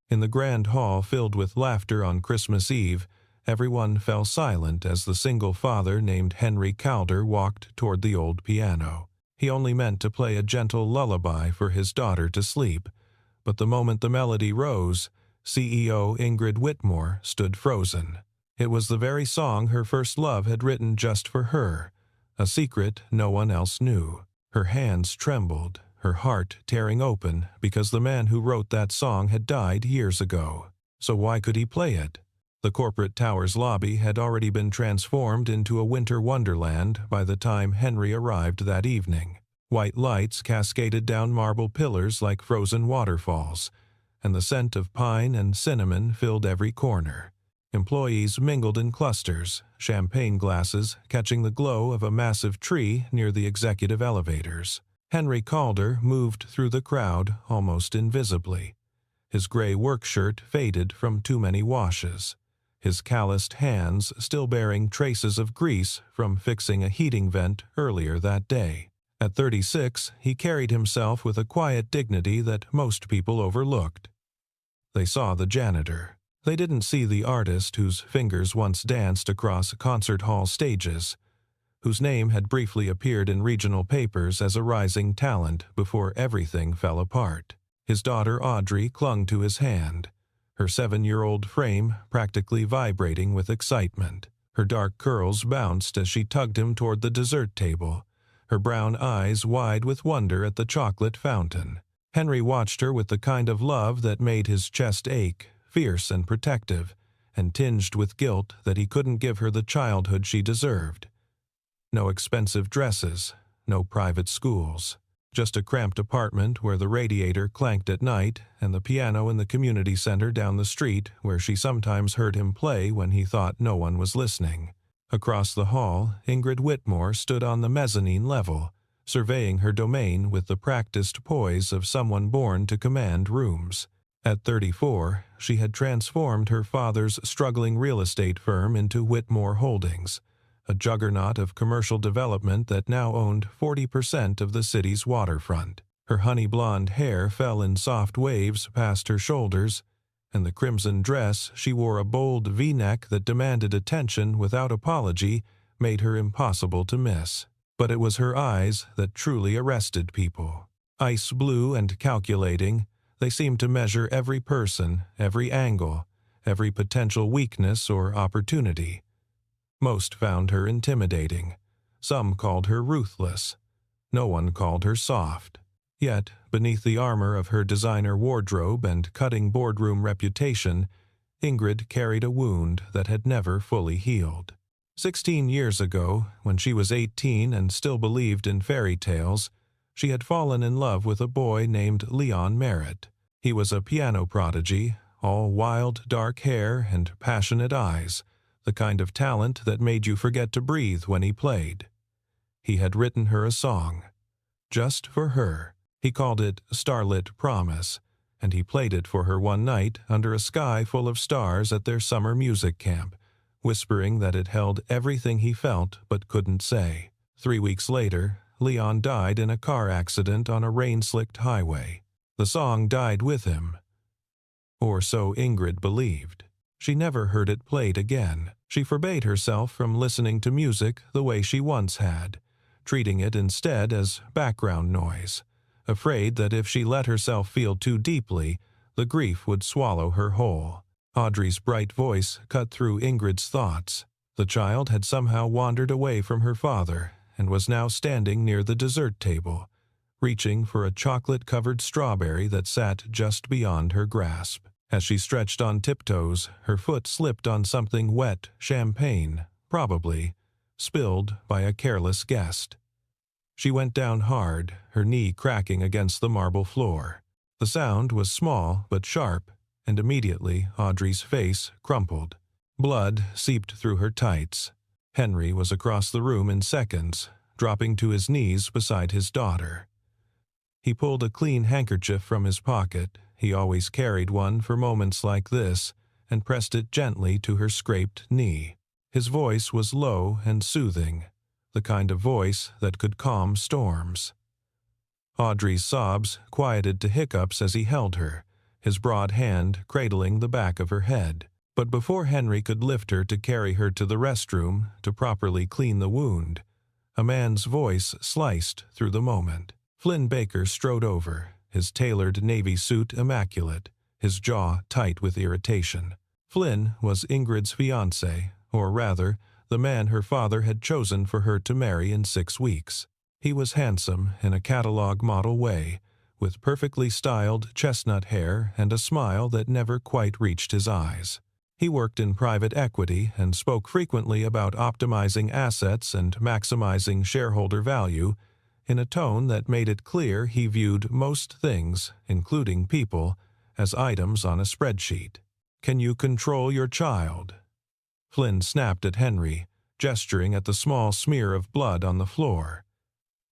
In the grand hall filled with laughter on Christmas Eve, everyone fell silent as the single father named Henry Calder walked toward the old piano. He only meant to play a gentle lullaby for his daughter to sleep, but the moment the melody rose, CEO Ingrid Whitmore stood frozen. It was the very song her first love had written just for her, a secret no one else knew. Her hands trembled, her heart tearing open because the man who wrote that song had died years ago. So why could he play it? The corporate tower's lobby had already been transformed into a winter wonderland by the time Henry arrived that evening. White lights cascaded down marble pillars like frozen waterfalls, and the scent of pine and cinnamon filled every corner. Employees mingled in clusters, champagne glasses catching the glow of a massive tree near the executive elevators. Henry Calder moved through the crowd almost invisibly. His gray work shirt faded from too many washes, his calloused hands still bearing traces of grease from fixing a heating vent earlier that day. At 36, he carried himself with a quiet dignity that most people overlooked. They saw the janitor. They didn't see the artist whose fingers once danced across concert hall stages, whose name had briefly appeared in regional papers as a rising talent before everything fell apart. His daughter Audrey clung to his hand, her 7-year-old frame practically vibrating with excitement. Her dark curls bounced as she tugged him toward the dessert table, her brown eyes wide with wonder at the chocolate fountain. Henry watched her with the kind of love that made his chest ache, fierce and protective, and tinged with guilt that he couldn't give her the childhood she deserved. No expensive dresses, no private schools, just a cramped apartment where the radiator clanked at night and the piano in the community center down the street where she sometimes heard him play when he thought no one was listening. Across the hall, Ingrid Whitmore stood on the mezzanine level, surveying her domain with the practiced poise of someone born to command rooms. At 34, she had transformed her father's struggling real estate firm into Whitmore Holdings, a juggernaut of commercial development that now owned 40% of the city's waterfront. Her honey blonde hair fell in soft waves past her shoulders, and the crimson dress she wore a bold V-neck that demanded attention without apology made her impossible to miss. But it was her eyes that truly arrested people. Ice blue and calculating, they seemed to measure every person, every angle, every potential weakness or opportunity. Most found her intimidating. Some called her ruthless. No one called her soft. Yet, beneath the armor of her designer wardrobe and cutting boardroom reputation, Ingrid carried a wound that had never fully healed. 16 years ago, when she was 18 and still believed in fairy tales, she had fallen in love with a boy named Leon Merritt. He was a piano prodigy, all wild, dark hair and passionate eyes, the kind of talent that made you forget to breathe when he played. He had written her a song, just for her. He called it Starlit Promise, and he played it for her one night under a sky full of stars at their summer music camp, whispering that it held everything he felt but couldn't say. 3 weeks later, Leon died in a car accident on a rain-slicked highway. The song died with him, or so Ingrid believed. She never heard it played again. She forbade herself from listening to music the way she once had, treating it instead as background noise, afraid that if she let herself feel too deeply, the grief would swallow her whole. Audrey's bright voice cut through Ingrid's thoughts. The child had somehow wandered away from her father and was now standing near the dessert table, reaching for a chocolate-covered strawberry that sat just beyond her grasp. As she stretched on tiptoes, her foot slipped on something wet, champagne, probably, spilled by a careless guest. She went down hard, her knee cracking against the marble floor. The sound was small but sharp, and immediately Audrey's face crumpled. Blood seeped through her tights. Henry was across the room in seconds, dropping to his knees beside his daughter. He pulled a clean handkerchief from his pocket, he always carried one for moments like this, and pressed it gently to her scraped knee. His voice was low and soothing, the kind of voice that could calm storms. Audrey's sobs quieted to hiccups as he held her, his broad hand cradling the back of her head. But before Henry could lift her to carry her to the restroom to properly clean the wound, a man's voice sliced through the moment. Flynn Baker strode over, his tailored navy suit immaculate, his jaw tight with irritation. Flynn was Ingrid's fiancé, or rather, the man her father had chosen for her to marry in 6 weeks. He was handsome in a catalog model way, with perfectly styled chestnut hair and a smile that never quite reached his eyes. He worked in private equity and spoke frequently about optimizing assets and maximizing shareholder value in a tone that made it clear he viewed most things, including people, as items on a spreadsheet. "Can you control your child?" Flynn snapped at Henry, gesturing at the small smear of blood on the floor.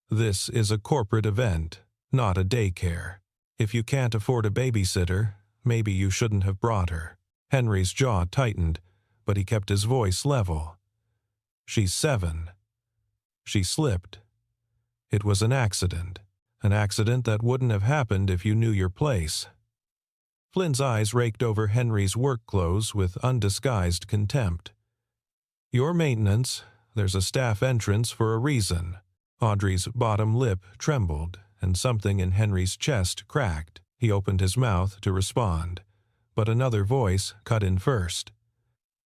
"This is a corporate event, not a daycare. If you can't afford a babysitter, maybe you shouldn't have brought her." Henry's jaw tightened, but he kept his voice level. "She's 7. She slipped. It was an accident that wouldn't have happened if you knew your place." Flynn's eyes raked over Henry's work clothes with undisguised contempt. "Your maintenance, there's a staff entrance for a reason." Audrey's bottom lip trembled, and something in Henry's chest cracked. He opened his mouth to respond, but another voice cut in first.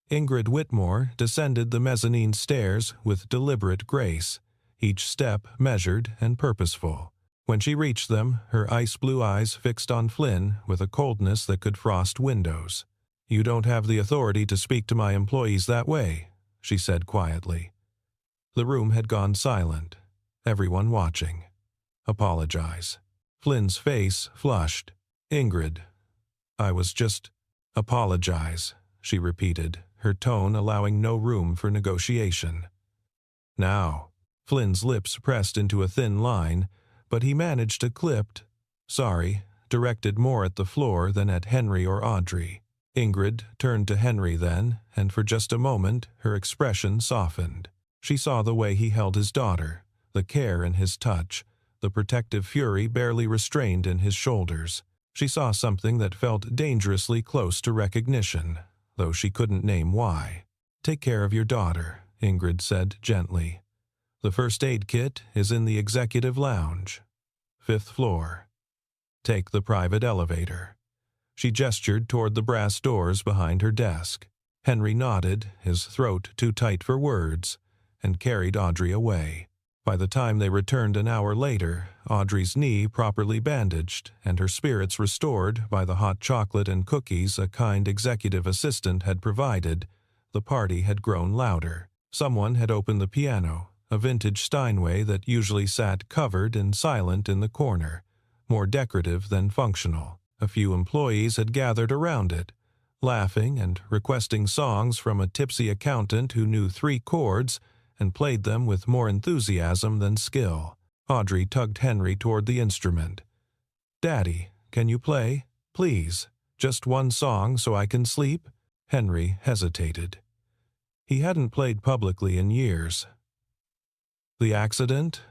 Ingrid Whitmore descended the mezzanine stairs with deliberate grace, each step measured and purposeful. When she reached them, her ice-blue eyes fixed on Flynn with a coldness that could frost windows. "You don't have the authority to speak to my employees that way," she said quietly. The room had gone silent, everyone watching. "Apologize." Flynn's face flushed. "Ingrid, I was just—" "Apologize," she repeated, her tone allowing no room for negotiation. "Now." Flynn's lips pressed into a thin line, but he managed a clipped "sorry," directed more at the floor than at Henry or Audrey. Ingrid turned to Henry then, and for just a moment her expression softened. She saw the way he held his daughter, the care in his touch, the protective fury barely restrained in his shoulders. She saw something that felt dangerously close to recognition, though she couldn't name why. "Take care of your daughter," Ingrid said gently. "The first aid kit is in the executive lounge. 5th floor. Take the private elevator." She gestured toward the brass doors behind her desk. Henry nodded, his throat too tight for words, and carried Audrey away. By the time they returned an hour later, Audrey's knee properly bandaged and her spirits restored by the hot chocolate and cookies a kind executive assistant had provided, the party had grown louder. Someone had opened the piano, a vintage Steinway that usually sat covered and silent in the corner, more decorative than functional. A few employees had gathered around it, laughing and requesting songs from a tipsy accountant who knew 3 chords and played them with more enthusiasm than skill. Audrey tugged Henry toward the instrument. "Daddy, can you play? Please, just one song so I can sleep?" Henry hesitated. He hadn't played publicly in years. The accident?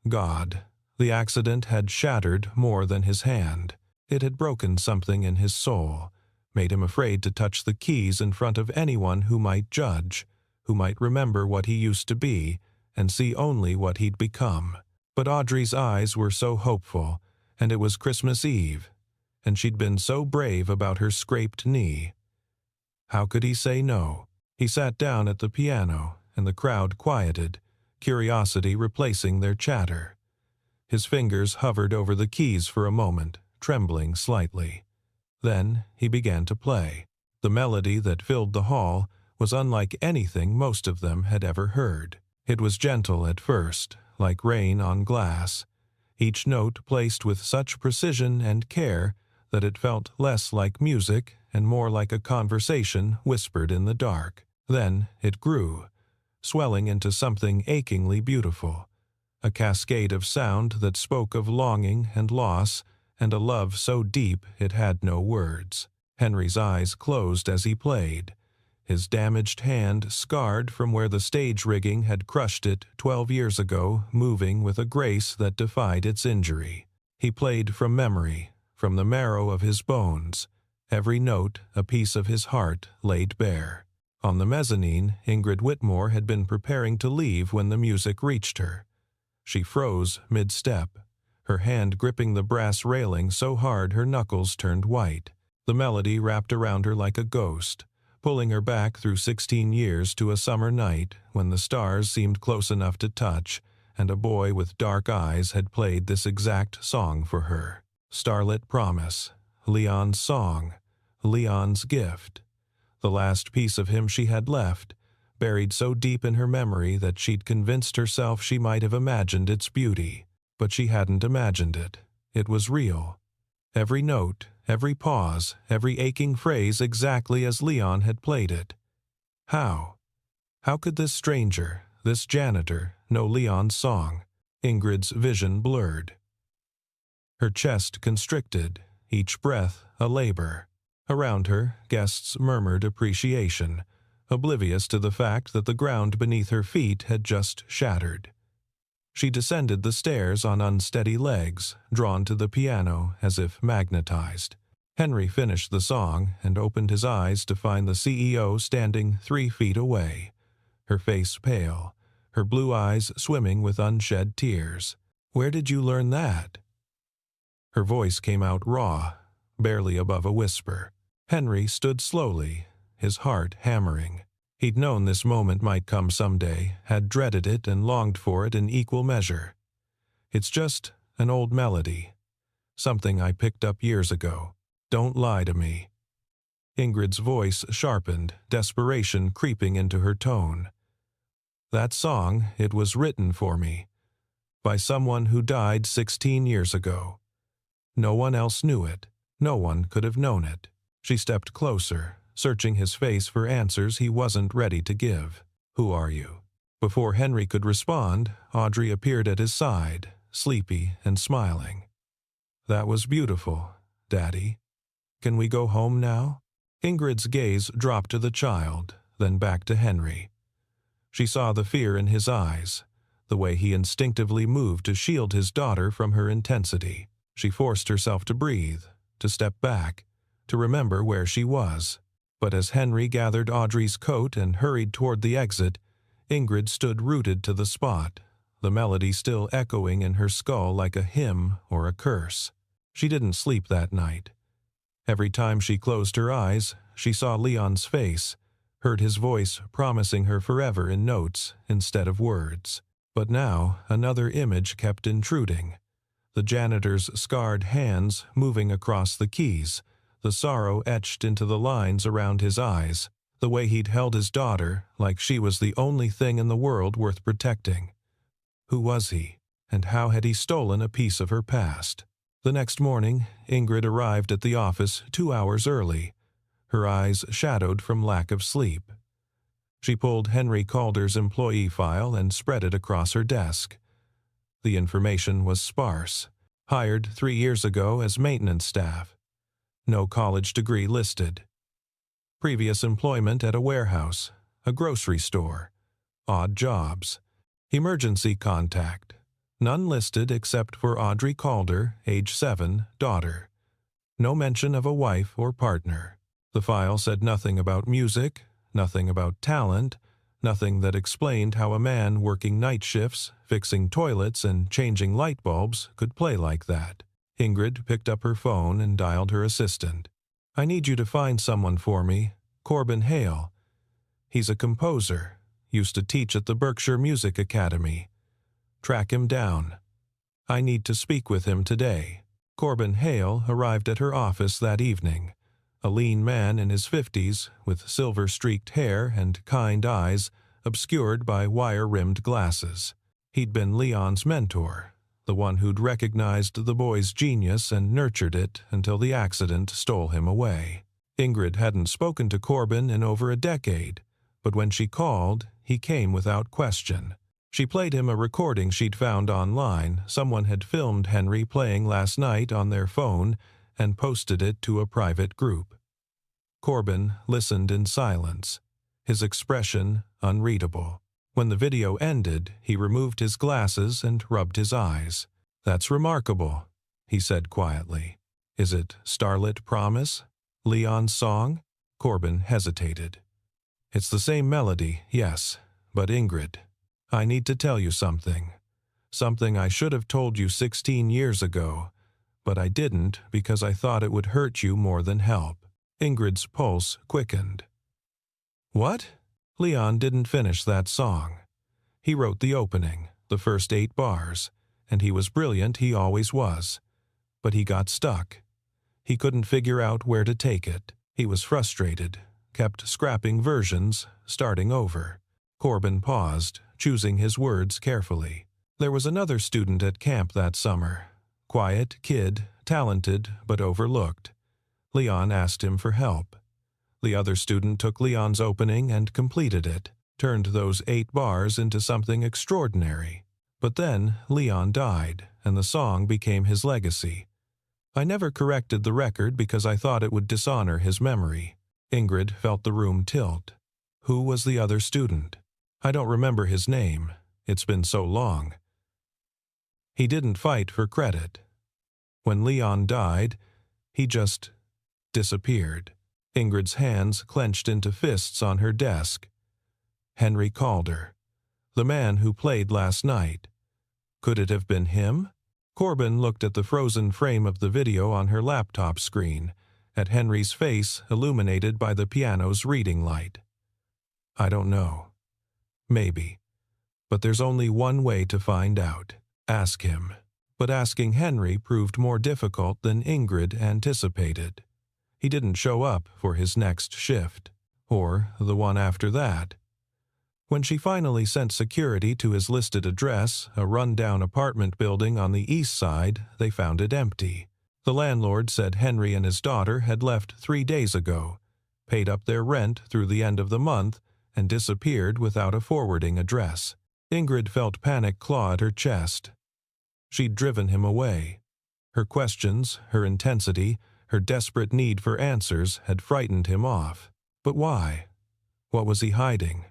God, the accident had shattered more than his hand. It had broken something in his soul, made him afraid to touch the keys in front of anyone who might judge, who might remember what he used to be and see only what he'd become. But Audrey's eyes were so hopeful, and it was Christmas Eve, and she'd been so brave about her scraped knee. How could he say no? He sat down at the piano, and the crowd quieted, curiosity replacing their chatter. His fingers hovered over the keys for a moment, trembling slightly. Then he began to play. The melody that filled the hall was unlike anything most of them had ever heard. It was gentle at first, like rain on glass, each note placed with such precision and care that it felt less like music and more like a conversation whispered in the dark. Then it grew, swelling into something achingly beautiful, a cascade of sound that spoke of longing and loss and a love so deep it had no words. Henry's eyes closed as he played, his damaged hand scarred from where the stage rigging had crushed it 12 years ago, moving with a grace that defied its injury. He played from memory, from the marrow of his bones, Every note, a piece of his heart, laid bare. On the mezzanine, Ingrid Whitmore had been preparing to leave when the music reached her. She froze mid-step, her hand gripping the brass railing so hard her knuckles turned white. The melody wrapped around her like a ghost, pulling her back through 16 years to a summer night when the stars seemed close enough to touch, and a boy with dark eyes had played this exact song for her. Starlit Promise, Leon's song, Leon's gift. The last piece of him she had left, buried so deep in her memory that she'd convinced herself she might have imagined its beauty. But she hadn't imagined it. It was real. Every note, every pause, every aching phrase exactly as Leon had played it. How? How could this stranger, this janitor, know Leon's song? Ingrid's vision blurred. Her chest constricted, each breath a labor. Around her, guests murmured appreciation, oblivious to the fact that the ground beneath her feet had just shattered. She descended the stairs on unsteady legs, drawn to the piano as if magnetized. Henry finished the song and opened his eyes to find the CEO standing 3 feet away, her face pale, her blue eyes swimming with unshed tears. "Where did you learn that?" Her voice came out raw, barely above a whisper. Henry stood slowly, his heart hammering. He'd known this moment might come someday, had dreaded it and longed for it in equal measure. "It's just an old melody. Something I picked up years ago. Don't lie to me." Ingrid's voice sharpened, desperation creeping into her tone. "That song, it was written for me. By someone who died 16 years ago. No one else knew it. No one could have known it." She stepped closer, searching his face for answers he wasn't ready to give. "Who are you?" Before Henry could respond, Audrey appeared at his side, sleepy and smiling. "That was beautiful, Daddy. Can we go home now?" Ingrid's gaze dropped to the child, then back to Henry. She saw the fear in his eyes, the way he instinctively moved to shield his daughter from her intensity. She forced herself to breathe, to step back, to remember where she was. But as Henry gathered Audrey's coat and hurried toward the exit, Ingrid stood rooted to the spot, the melody still echoing in her skull like a hymn or a curse. She didn't sleep that night. Every time she closed her eyes, she saw Leon's face, heard his voice promising her forever in notes instead of words. But now another image kept intruding. The janitor's scarred hands moving across the keys, the sorrow etched into the lines around his eyes, the way he'd held his daughter like she was the only thing in the world worth protecting. Who was he, and how had he stolen a piece of her past? The next morning, Ingrid arrived at the office 2 hours early, her eyes shadowed from lack of sleep. She pulled Henry Calder's employee file and spread it across her desk. The information was sparse. Hired 3 years ago as maintenance staff. No college degree listed. Previous employment at a warehouse, a grocery store. Odd jobs. Emergency contact. None listed except for Audrey Calder, age 7, daughter. No mention of a wife or partner. The file said nothing about music, nothing about talent, nothing that explained how a man working night shifts, fixing toilets and changing light bulbs could play like that. Ingrid picked up her phone and dialed her assistant. "I need you to find someone for me, Corbin Hale. He's a composer, used to teach at the Berkshire Music Academy. Track him down. I need to speak with him today." Corbin Hale arrived at her office that evening, a lean man in his 50s with silver-streaked hair and kind eyes obscured by wire-rimmed glasses. He'd been Leon's mentor, the one who'd recognized the boy's genius and nurtured it until the accident stole him away. Ingrid hadn't spoken to Corbin in over a decade, but when she called, he came without question. She played him a recording she'd found online. Someone had filmed Henry playing last night on their phone and posted it to a private group. Corbin listened in silence, his expression unreadable. When the video ended, he removed his glasses and rubbed his eyes. "That's remarkable," he said quietly. "Is it Starlit Promise? Leon's song? Corbin hesitated. It's the same melody, yes, but Ingrid, I need to tell you something. Something I should have told you 16 years ago, but I didn't because I thought it would hurt you more than help. Ingrid's pulse quickened. What? Leon didn't finish that song. He wrote the opening, the first 8 bars, and he was brilliant, he always was. But he got stuck. He couldn't figure out where to take it. He was frustrated, kept scrapping versions, starting over. Corbin paused, choosing his words carefully. There was another student at camp that summer. Quiet kid, talented, but overlooked. Leon asked him for help. The other student took Leon's opening and completed it, turned those 8 bars into something extraordinary. But then Leon died, and the song became his legacy. I never corrected the record because I thought it would dishonor his memory. Ingrid felt the room tilt. Who was the other student? I don't remember his name. It's been so long. He didn't fight for credit. When Leon died, he just disappeared. Ingrid's hands clenched into fists on her desk. Henry Calder, the man who played last night. Could it have been him? Corbin looked at the frozen frame of the video on her laptop screen, at Henry's face illuminated by the piano's reading light. I don't know. Maybe. But there's only one way to find out. Ask him. But asking Henry proved more difficult than Ingrid anticipated. He didn't show up for his next shift, or the one after that. When she finally sent security to his listed address, a run-down apartment building on the east side, they found it empty. The landlord said Henry and his daughter had left 3 days ago, paid up their rent through the end of the month, and disappeared without a forwarding address. Ingrid felt panic claw at her chest. She'd driven him away. Her questions, her intensity, her desperate need for answers had frightened him off. But why? What was he hiding?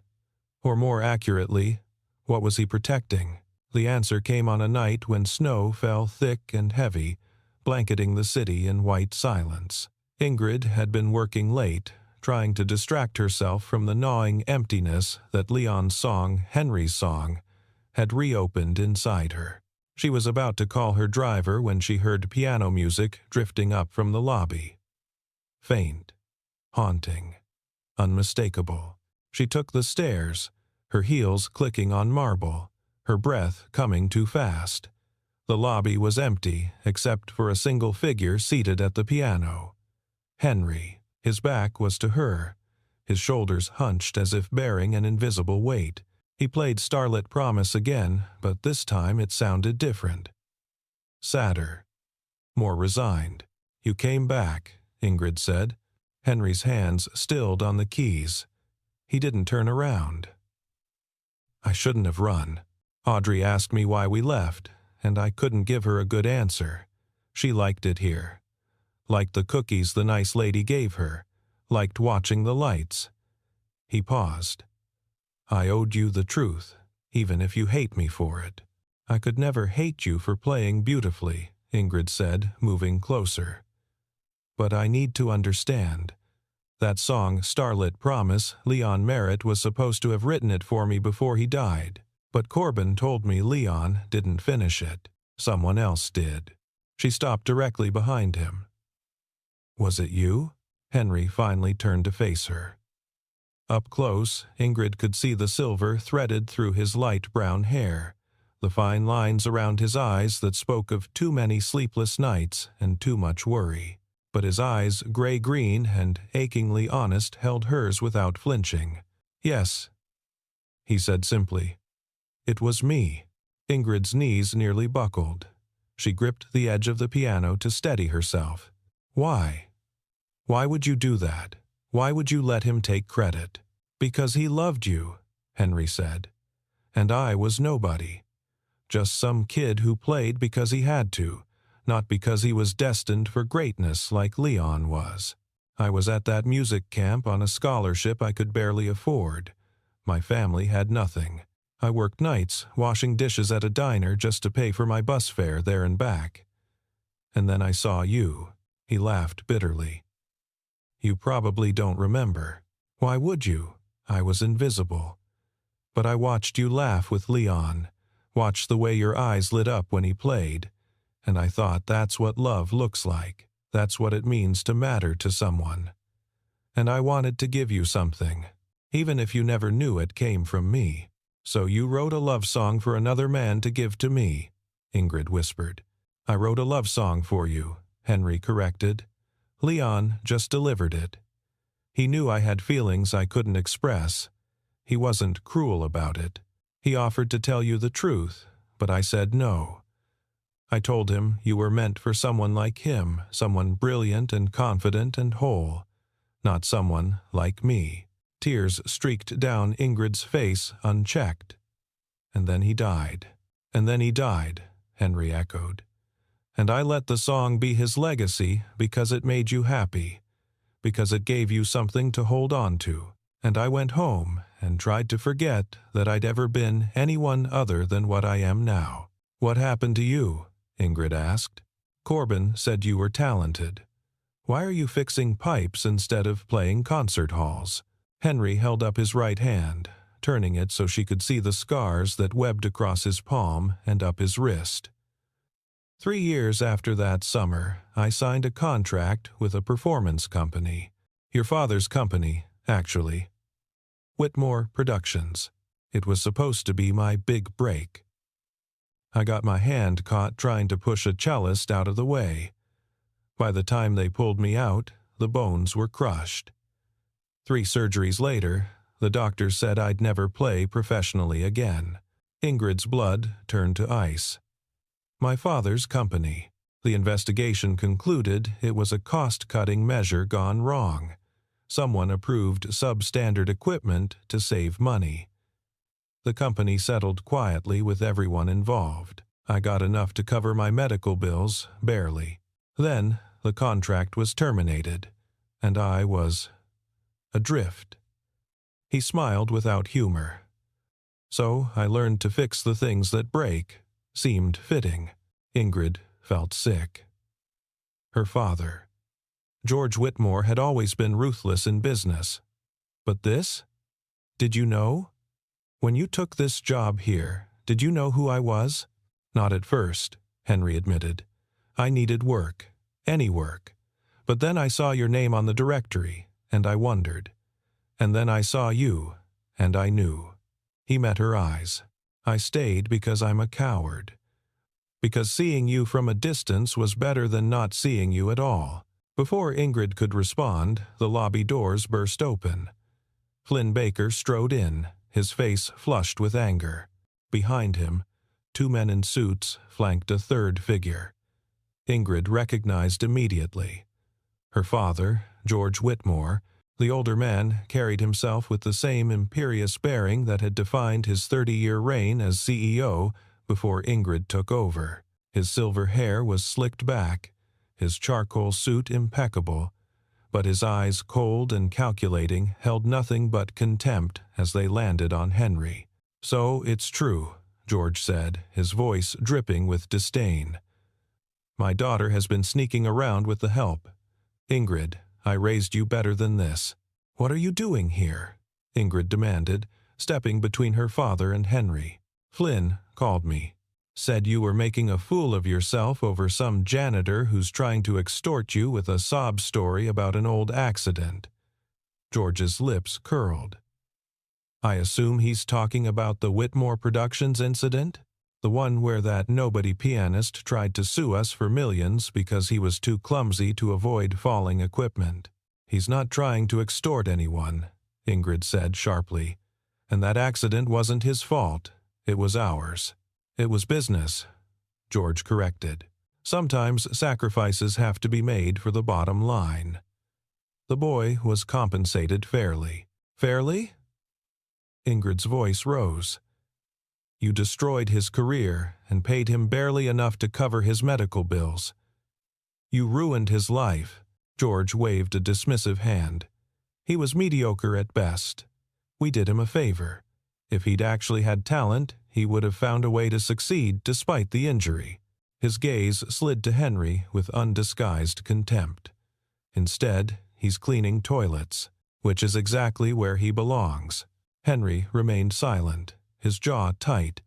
Or more accurately, what was he protecting? The answer came on a night when snow fell thick and heavy, blanketing the city in white silence. Ingrid had been working late, trying to distract herself from the gnawing emptiness that Leon's song, Henry's song, had reopened inside her. She was about to call her driver when she heard piano music drifting up from the lobby. Faint, haunting, unmistakable. She took the stairs, her heels clicking on marble, her breath coming too fast. The lobby was empty except for a single figure seated at the piano. Henry. His back was to her, his shoulders hunched as if bearing an invisible weight. He played Starlit Promise again, but this time it sounded different. Sadder. More resigned. You came back, Ingrid said. Henry's hands stilled on the keys. He didn't turn around. I shouldn't have run. Audrey asked me why we left, and I couldn't give her a good answer. She liked it here. Liked the cookies the nice lady gave her. Liked watching the lights. He paused. I owed you the truth, even if you hate me for it. I could never hate you for playing beautifully, Ingrid said, moving closer. But I need to understand. That song, Starlit Promise, Leon Merritt was supposed to have written it for me before he died. But Corbin told me Leon didn't finish it. Someone else did. She stopped directly behind him. Was it you? Henry finally turned to face her. Up close, Ingrid could see the silver threaded through his light brown hair, the fine lines around his eyes that spoke of too many sleepless nights and too much worry. But his eyes, gray-green and achingly honest, held hers without flinching. Yes, he said simply. It was me. Ingrid's knees nearly buckled. She gripped the edge of the piano to steady herself. Why? Why would you do that? Why would you let him take credit? Because he loved you, Henry said. And I was nobody. Just some kid who played because he had to, not because he was destined for greatness like Leon was. I was at that music camp on a scholarship I could barely afford. My family had nothing. I worked nights, washing dishes at a diner just to pay for my bus fare there and back. And then I saw you. He laughed bitterly. You probably don't remember. Why would you? I was invisible. But I watched you laugh with Leon, watched the way your eyes lit up when he played, and I thought that's what love looks like. That's what it means to matter to someone. And I wanted to give you something, even if you never knew it came from me. So you wrote a love song for another man to give to me, Ingrid whispered. I wrote a love song for you, Henry corrected. Leon just delivered it. He knew I had feelings I couldn't express. He wasn't cruel about it. He offered to tell you the truth, but I said no. I told him you were meant for someone like him, someone brilliant and confident and whole, not someone like me. Tears streaked down Ingrid's face unchecked. And then he died. And then he died, Henry echoed. And I let the song be his legacy because it made you happy, because it gave you something to hold on to. And I went home and tried to forget that I'd ever been anyone other than what I am now. What happened to you? Ingrid asked. Corbin said you were talented. Why are you fixing pipes instead of playing concert halls? Henry held up his right hand, turning it so she could see the scars that webbed across his palm and up his wrist. 3 years after that summer, I signed a contract with a performance company. Your father's company, actually. Whitmore Productions. It was supposed to be my big break. I got my hand caught trying to push a cellist out of the way. By the time they pulled me out, the bones were crushed. 3 surgeries later, the doctor said I'd never play professionally again. Ingrid's blood turned to ice. My father's company. The investigation concluded it was a cost-cutting measure gone wrong. Someone approved substandard equipment to save money. The company settled quietly with everyone involved. I got enough to cover my medical bills, barely. Then, the contract was terminated, and I was adrift. He smiled without humor. So I learned to fix the things that break. Seemed fitting. Ingrid felt sick. Her father. George Whitmore had always been ruthless in business. But this? Did you know? When you took this job here, did you know who I was? Not at first, Henry admitted. I needed work. Any work. But then I saw your name on the directory, and I wondered. And then I saw you, and I knew. He met her eyes. I stayed because I'm a coward. Because seeing you from a distance was better than not seeing you at all. Before Ingrid could respond, the lobby doors burst open. Flynn Baker strode in, his face flushed with anger. Behind him, 2 men in suits flanked a third figure. Ingrid recognized immediately. Her father, George Whitmore, the older man, carried himself with the same imperious bearing that had defined his 30-year reign as CEO before Ingrid took over. His silver hair was slicked back, his charcoal suit impeccable, but his eyes, cold and calculating, held nothing but contempt as they landed on Henry. So it's true, George said, his voice dripping with disdain. My daughter has been sneaking around with the help. Ingrid, I raised you better than this. What are you doing here? Ingrid demanded, stepping between her father and Henry. Flynn called me. Said you were making a fool of yourself over some janitor who's trying to extort you with a sob story about an old accident. George's lips curled. I assume he's talking about the Whitmore Productions incident? The one where that nobody pianist tried to sue us for millions because he was too clumsy to avoid falling equipment. He's not trying to extort anyone, Ingrid said sharply. And that accident wasn't his fault. It was ours. It was business, George corrected. Sometimes sacrifices have to be made for the bottom line. The boy was compensated fairly. Fairly? Ingrid's voice rose. You destroyed his career and paid him barely enough to cover his medical bills. You ruined his life. George waved a dismissive hand. He was mediocre at best. We did him a favor. If he'd actually had talent, he would have found a way to succeed despite the injury. His gaze slid to Henry with undisguised contempt. Instead, he's cleaning toilets, which is exactly where he belongs." Henry remained silent, his jaw tight,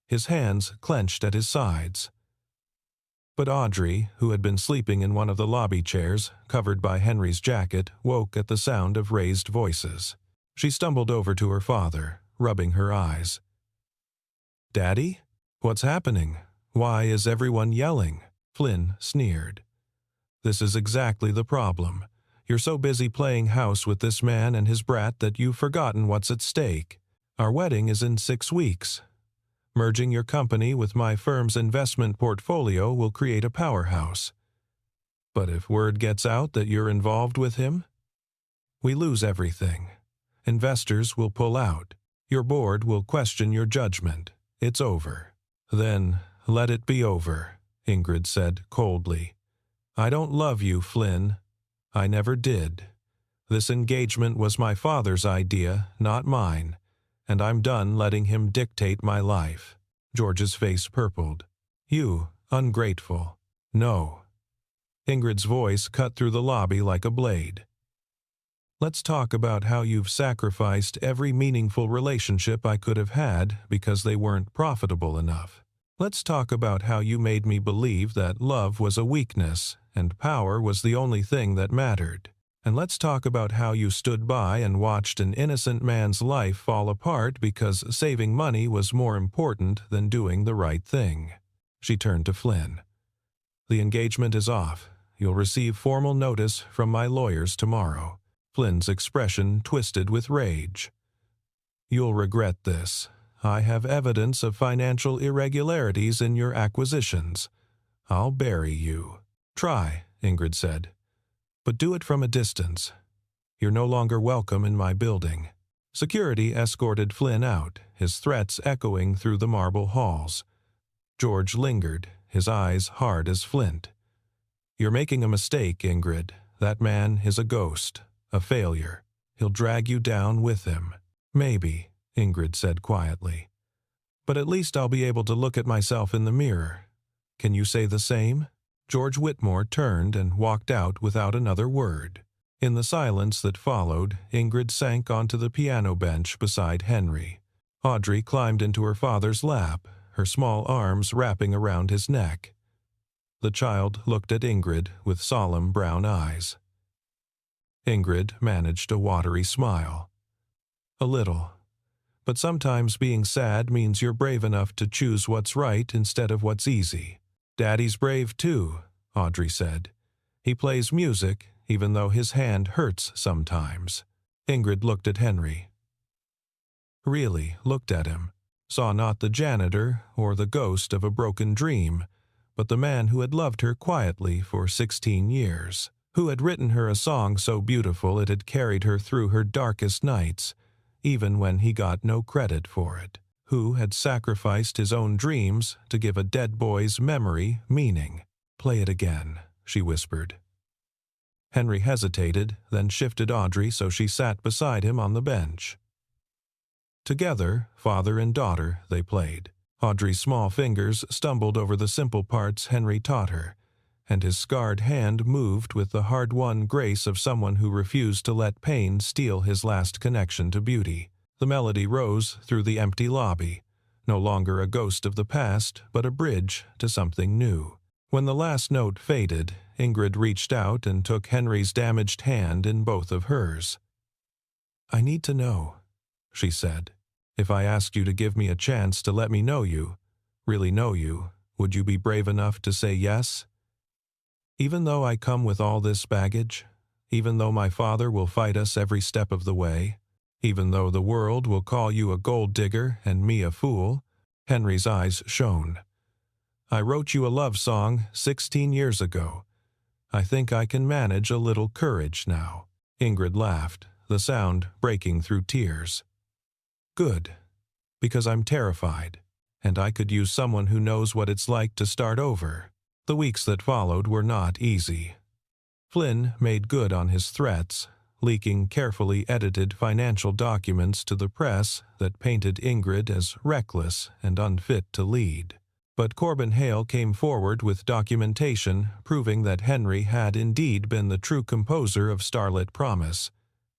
his hands clenched at his sides. But Audrey, who had been sleeping in one of the lobby chairs, covered by Henry's jacket, woke at the sound of raised voices. She stumbled over to her father, rubbing her eyes. "Daddy? What's happening? Why is everyone yelling?" Flynn sneered. "This is exactly the problem. You're so busy playing house with this man and his brat that you've forgotten what's at stake. Our wedding is in 6 weeks. Merging your company with my firm's investment portfolio will create a powerhouse. But if word gets out that you're involved with him, we lose everything. Investors will pull out. Your board will question your judgment. It's over." "Then let it be over," Ingrid said coldly. "I don't love you, Flynn. I never did. This engagement was my father's idea, not mine, and I'm done letting him dictate my life." George's face purpled. "You, ungrateful." "No." Ingrid's voice cut through the lobby like a blade. "Let's talk about how you've sacrificed every meaningful relationship I could have had because they weren't profitable enough. Let's talk about how you made me believe that love was a weakness and power was the only thing that mattered. And let's talk about how you stood by and watched an innocent man's life fall apart because saving money was more important than doing the right thing." She turned to Flynn. "The engagement is off. You'll receive formal notice from my lawyers tomorrow." Flynn's expression twisted with rage. "You'll regret this. I have evidence of financial irregularities in your acquisitions. I'll bury you." "Try," Ingrid said. "But do it from a distance. You're no longer welcome in my building." Security escorted Flynn out, his threats echoing through the marble halls. George lingered, his eyes hard as flint. "You're making a mistake, Ingrid. That man is a ghost, a failure. He'll drag you down with him." "Maybe," Ingrid said quietly. "But at least I'll be able to look at myself in the mirror. Can you say the same?" George Whitmore turned and walked out without another word. In the silence that followed, Ingrid sank onto the piano bench beside Henry. Audrey climbed into her father's lap, her small arms wrapping around his neck. The child looked at Ingrid with solemn brown eyes. Ingrid managed a watery smile. "A little. But sometimes being sad means you're brave enough to choose what's right instead of what's easy." "Daddy's brave too," Audrey said. "He plays music, even though his hand hurts sometimes." Ingrid looked at Henry. Really looked at him, saw not the janitor or the ghost of a broken dream, but the man who had loved her quietly for 16 years, who had written her a song so beautiful it had carried her through her darkest nights, even when he got no credit for it, who had sacrificed his own dreams to give a dead boy's memory meaning. "Play it again," she whispered. Henry hesitated, then shifted Audrey so she sat beside him on the bench. Together, father and daughter, they played. Audrey's small fingers stumbled over the simple parts Henry taught her, and his scarred hand moved with the hard-won grace of someone who refused to let pain steal his last connection to beauty. The melody rose through the empty lobby, no longer a ghost of the past, but a bridge to something new. When the last note faded, Ingrid reached out and took Henry's damaged hand in both of hers. "I need to know," she said. "If I asked you to give me a chance to let me know you, really know you, would you be brave enough to say yes? Even though I come with all this baggage, even though my father will fight us every step of the way, even though the world will call you a gold digger and me a fool." Henry's eyes shone. "I wrote you a love song 16 years ago. I think I can manage a little courage now." Ingrid laughed, the sound breaking through tears. "Good, because I'm terrified, and I could use someone who knows what it's like to start over." The weeks that followed were not easy. Flynn made good on his threats, leaking carefully edited financial documents to the press that painted Ingrid as reckless and unfit to lead. But Corbin Hale came forward with documentation proving that Henry had indeed been the true composer of Starlit Promise,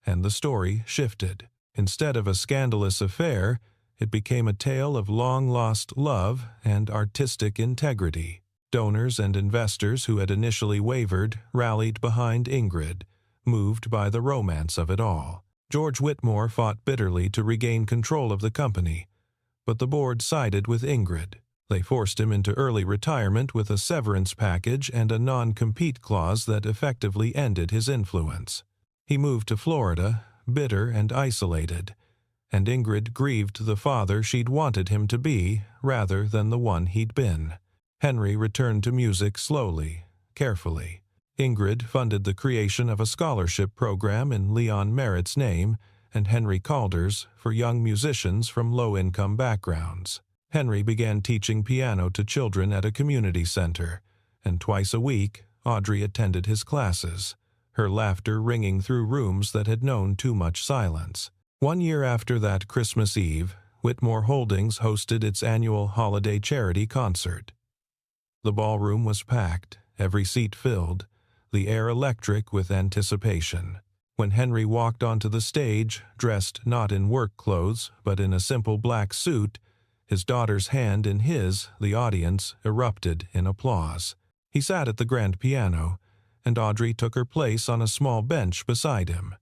and the story shifted. Instead of a scandalous affair, it became a tale of long-lost love and artistic integrity. Donors and investors who had initially wavered rallied behind Ingrid, moved by the romance of it all. George Whitmore fought bitterly to regain control of the company, but the board sided with Ingrid. They forced him into early retirement with a severance package and a non-compete clause that effectively ended his influence. He moved to Florida, bitter and isolated, and Ingrid grieved the father she'd wanted him to be rather than the one he'd been. Henry returned to music slowly, carefully. Ingrid funded the creation of a scholarship program in Leon Merritt's name and Henry Calder's for young musicians from low-income backgrounds. Henry began teaching piano to children at a community center, and twice a week Audrey attended his classes, her laughter ringing through rooms that had known too much silence. 1 year after that Christmas Eve, Whitmore Holdings hosted its annual holiday charity concert. The ballroom was packed, every seat filled, the air electric with anticipation. When Henry walked onto the stage, dressed not in work clothes but in a simple black suit, his daughter's hand in his, the audience erupted in applause. He sat at the grand piano, and Audrey took her place on a small bench beside him.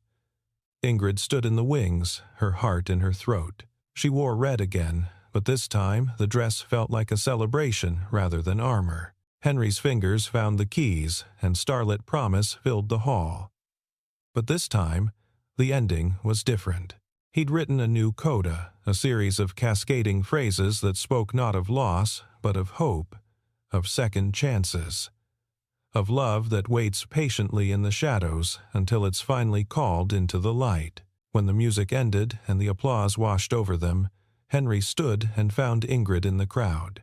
Ingrid stood in the wings, her heart in her throat. She wore red again, but this time the dress felt like a celebration rather than armor. Henry's fingers found the keys, and Starlit Promise filled the hall. But this time, the ending was different. He'd written a new coda, a series of cascading phrases that spoke not of loss, but of hope, of second chances, of love that waits patiently in the shadows until it's finally called into the light. When the music ended and the applause washed over them, Henry stood and found Ingrid in the crowd.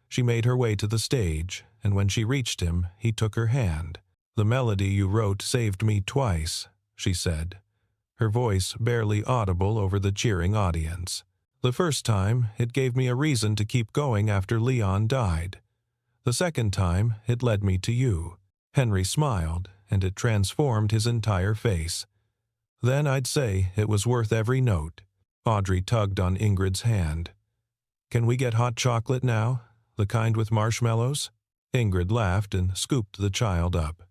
She made her way to the stage, and when she reached him, he took her hand. "The melody you wrote saved me twice," she said, her voice barely audible over the cheering audience. "The first time, it gave me a reason to keep going after Leon died. The second time, it led me to you." Henry smiled, and it transformed his entire face. "Then I'd say it was worth every note." Audrey tugged on Ingrid's hand. "Can we get hot chocolate now? The kind with marshmallows?" Ingrid laughed and scooped the child up.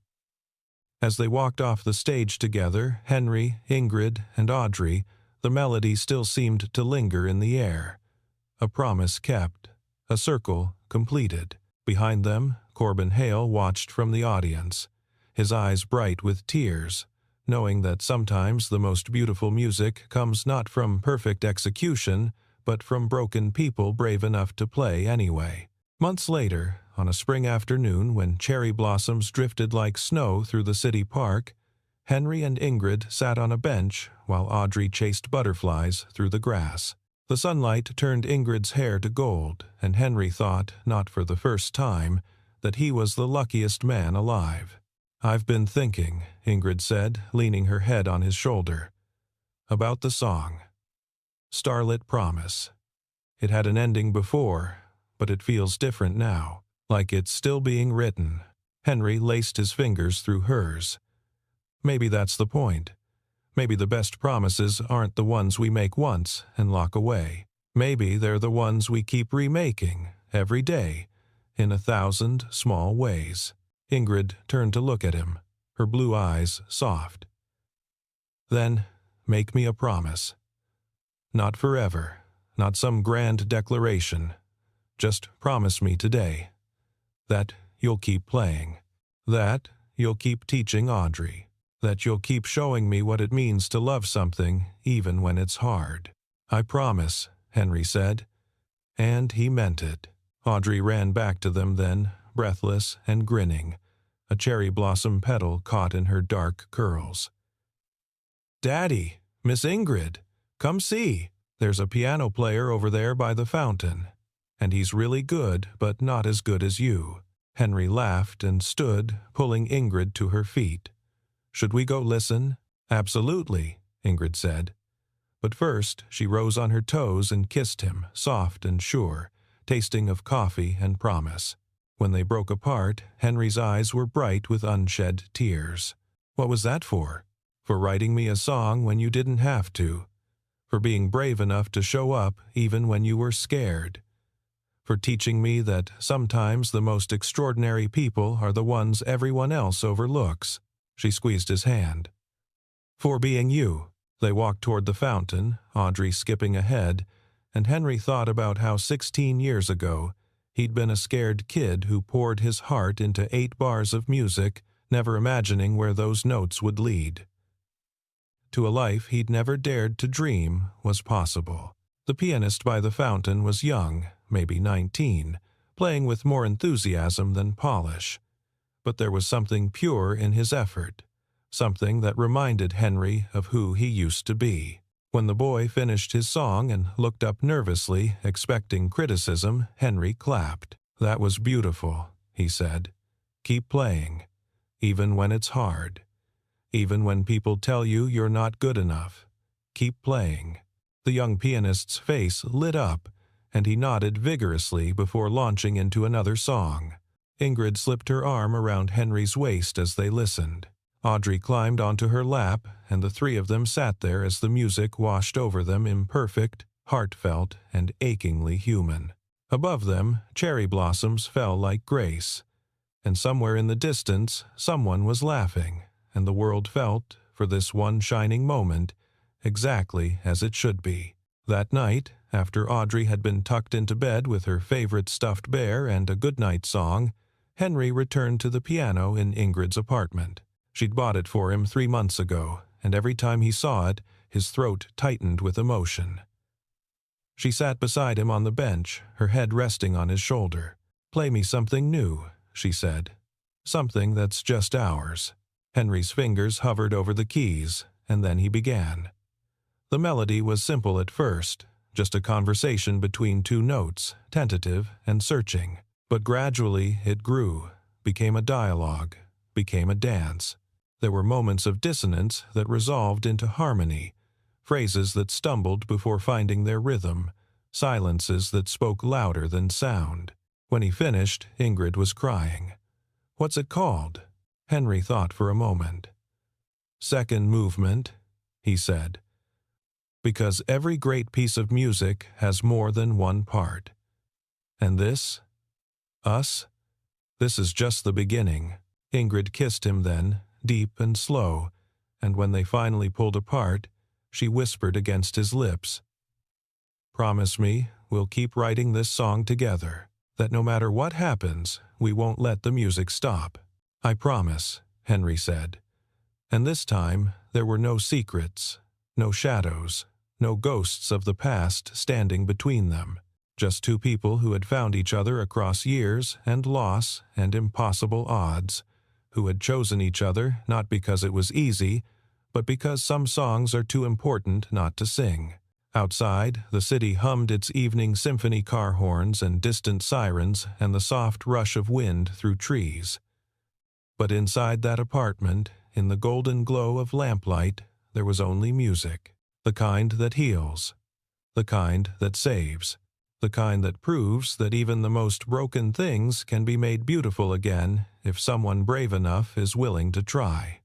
As they walked off the stage together, Henry, Ingrid, and Audrey, the melody still seemed to linger in the air. A promise kept, a circle completed. Behind them, Corbin Hale watched from the audience, his eyes bright with tears, knowing that sometimes the most beautiful music comes not from perfect execution, but from broken people brave enough to play anyway. Months later, on a spring afternoon when cherry blossoms drifted like snow through the city park, Henry and Ingrid sat on a bench while Audrey chased butterflies through the grass. The sunlight turned Ingrid's hair to gold, and Henry thought, not for the first time, that he was the luckiest man alive. "I've been thinking," Ingrid said, leaning her head on his shoulder, "about the song. Starlit Promise. It had an ending before, but it feels different now, like it's still being written." Henry laced his fingers through hers. "Maybe that's the point. Maybe the best promises aren't the ones we make once and lock away. Maybe they're the ones we keep remaking, every day, in 1,000 small ways." Ingrid turned to look at him, her blue eyes soft. "Then, make me a promise. Not forever, not some grand declaration. Just promise me today that you'll keep playing, that you'll keep teaching Audrey, that you'll keep showing me what it means to love something even when it's hard." "I promise," Henry said, and he meant it. Audrey ran back to them then, breathless and grinning, a cherry blossom petal caught in her dark curls. "Daddy, Miss Ingrid, come see. There's a piano player over there by the fountain, and he's really good, but not as good as you." Henry laughed and stood, pulling Ingrid to her feet. "Should we go listen?" "Absolutely," Ingrid said. But first she rose on her toes and kissed him, soft and sure, tasting of coffee and promise. When they broke apart, Henry's eyes were bright with unshed tears. "What was that for?" "For writing me a song when you didn't have to. For being brave enough to show up even when you were scared. For teaching me that sometimes the most extraordinary people are the ones everyone else overlooks." She squeezed his hand. "For being you." They walked toward the fountain, Audrey skipping ahead, and Henry thought about how 16 years ago he'd been a scared kid who poured his heart into 8 bars of music, never imagining where those notes would lead. To a life he'd never dared to dream was possible. The pianist by the fountain was young, maybe 19, playing with more enthusiasm than polish. But there was something pure in his effort, something that reminded Henry of who he used to be. When the boy finished his song and looked up nervously, expecting criticism, Henry clapped. "That was beautiful," he said. "Keep playing, even when it's hard. Even when people tell you you're not good enough. Keep playing." The young pianist's face lit up, and he nodded vigorously before launching into another song. Ingrid slipped her arm around Henry's waist as they listened. Audrey climbed onto her lap, and the 3 of them sat there as the music washed over them, imperfect, heartfelt, and achingly human. Above them, cherry blossoms fell like grace, and somewhere in the distance someone was laughing, and the world felt, for this one shining moment, exactly as it should be. That night, after Audrey had been tucked into bed with her favorite stuffed bear and a goodnight song, Henry returned to the piano in Ingrid's apartment. She'd bought it for him 3 months ago, and every time he saw it, his throat tightened with emotion. She sat beside him on the bench, her head resting on his shoulder. "Play me something new," she said. "Something that's just ours." Henry's fingers hovered over the keys, and then he began. The melody was simple at first, just a conversation between 2 notes, tentative and searching. But gradually it grew, became a dialogue, became a dance. There were moments of dissonance that resolved into harmony, phrases that stumbled before finding their rhythm, silences that spoke louder than sound. When he finished, Ingrid was crying. "What's it called?" Henry thought for a moment. "Second movement," he said. "Because every great piece of music has more than one part. And this? Us? This is just the beginning." Ingrid kissed him then, deep and slow, and when they finally pulled apart, she whispered against his lips, "Promise me we'll keep writing this song together, that no matter what happens, we won't let the music stop." "I promise," Henry said. And this time there were no secrets, no shadows, no ghosts of the past standing between them. Just 2 people who had found each other across years and loss and impossible odds, who had chosen each other not because it was easy, but because some songs are too important not to sing. Outside, the city hummed its evening symphony car horns and distant sirens and the soft rush of wind through trees. But inside that apartment, in the golden glow of lamplight, there was only music. The kind that heals, the kind that saves, the kind that proves that even the most broken things can be made beautiful again if someone brave enough is willing to try.